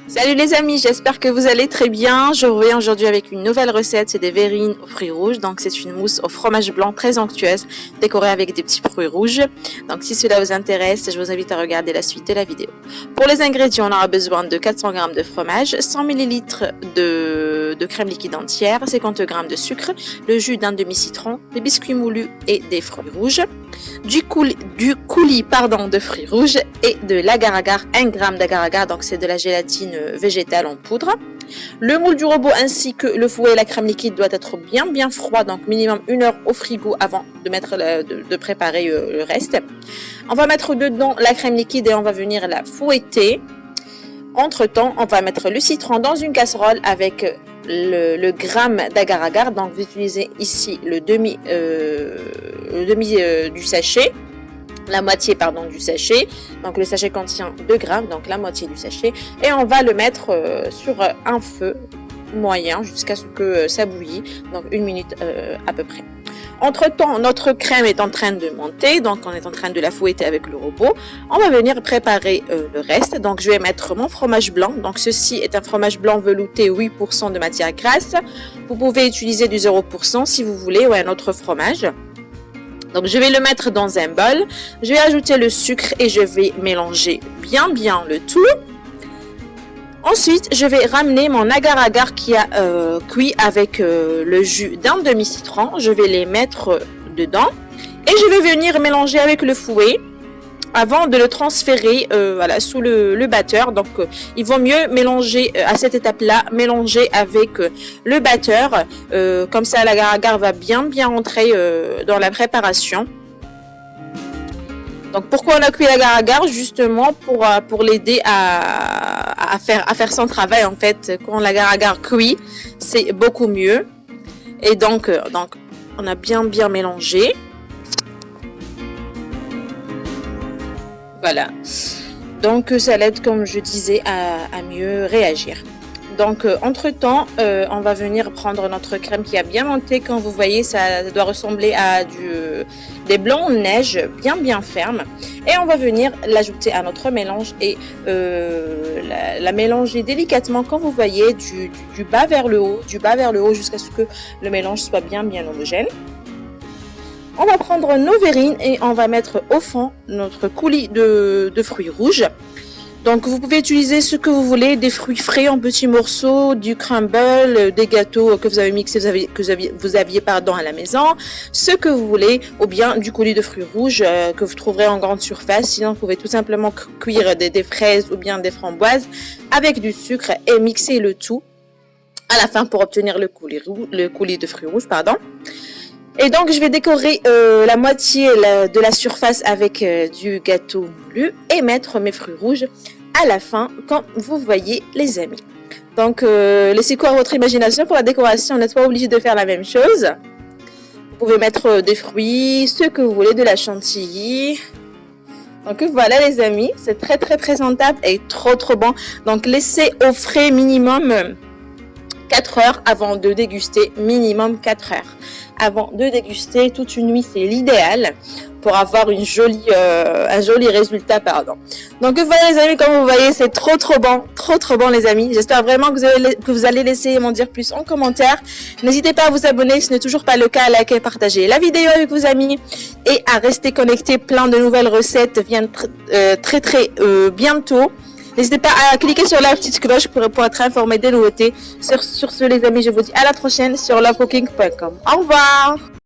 Salut les amis, j'espère que vous allez très bien. Je reviens aujourd'hui avec une nouvelle recette, c'est des verrines aux fruits rouges. Donc c'est une mousse au fromage blanc très onctueuse, décorée avec des petits fruits rouges. Donc si cela vous intéresse, je vous invite à regarder la suite de la vidéo. Pour les ingrédients, on aura besoin de 400 g de fromage, 100 ml de crème liquide entière, 50 g de sucre, le jus d'un demi-citron, des biscuits moulus et des fruits rouges, du coulis de fruits rouges et de l'agar-agar, 1 g d'agar-agar, donc c'est de la gélatine végétale en poudre. Le moule du robot ainsi que le fouet et la crème liquide doit être bien froid, donc minimum 1 heure au frigo avant de préparer le reste. On va mettre dedans la crème liquide et on va venir la fouetter. Entre temps, on va mettre le citron dans une casserole avec le gramme d'agar-agar. Donc vous utilisez ici le demi du sachet. La moitié du sachet, donc le sachet contient 2 grammes, donc la moitié du sachet, et on va le mettre sur un feu moyen jusqu'à ce que ça bouillit, donc 1 minute à peu près. Entre temps, notre crème est en train de monter, donc on est en train de la fouetter avec le robot. On va venir préparer le reste, donc je vais mettre mon fromage blanc, donc ceci est un fromage blanc velouté 8% de matière grasse. Vous pouvez utiliser du 0% si vous voulez ou un autre fromage. Donc je vais le mettre dans un bol, je vais ajouter le sucre et je vais mélanger bien le tout. Ensuite, je vais ramener mon agar-agar qui a cuit avec le jus d'un demi-citron. Je vais les mettre dedans et je vais venir mélanger avec le fouet avant de le transférer sous le batteur. Donc il vaut mieux mélanger à cette étape là, mélanger avec le batteur, comme ça l'agar-agar va bien rentrer dans la préparation. Donc pourquoi on a cuit l'agar-agar? Justement pour l'aider à faire son travail. En fait, quand l'agar-agar cuit, c'est beaucoup mieux. Et donc on a bien mélangé. Voilà, donc ça l'aide, comme je disais, à mieux réagir. Donc entre temps, on va venir prendre notre crème qui a bien monté. Quand vous voyez, ça doit ressembler à des blancs de neige bien fermes. Et on va venir l'ajouter à notre mélange et la mélanger délicatement, quand vous voyez, du bas vers le haut, jusqu'à ce que le mélange soit bien homogène. On va prendre nos verrines et on va mettre au fond notre coulis de fruits rouges. Donc vous pouvez utiliser ce que vous voulez, des fruits frais en petits morceaux, du crumble, des gâteaux que vous avez mixés, vous aviez à la maison, ce que vous voulez, ou bien du coulis de fruits rouges que vous trouverez en grande surface. Sinon vous pouvez tout simplement cuire des fraises ou bien des framboises avec du sucre et mixer le tout à la fin pour obtenir le coulis de fruits rouges. Et donc je vais décorer la moitié de la surface avec du gâteau moulu et mettre mes fruits rouges à la fin, comme vous voyez les amis. Donc laissez quoi à votre imagination pour la décoration, vous n'êtes pas obligé de faire la même chose. Vous pouvez mettre des fruits, ce que vous voulez, de la chantilly. Donc voilà les amis, c'est très présentable et trop bon. Donc laissez au frais minimum 4 heures avant de déguster, minimum 4 heures. Avant de déguster, toute une nuit, c'est l'idéal pour avoir un joli résultat. Donc voilà les amis, comme vous voyez, c'est trop bon les amis. J'espère vraiment que vous allez laisser m'en dire plus en commentaire. N'hésitez pas à vous abonner si ce n'est toujours pas le cas, à liker, partager la vidéo avec vos amis et à rester connectés. Plein de nouvelles recettes viennent très bientôt. N'hésitez pas à cliquer sur la petite cloche pour être informé des nouveautés. Sur ce les amis, je vous dis à la prochaine sur lovecooking.com. Au revoir!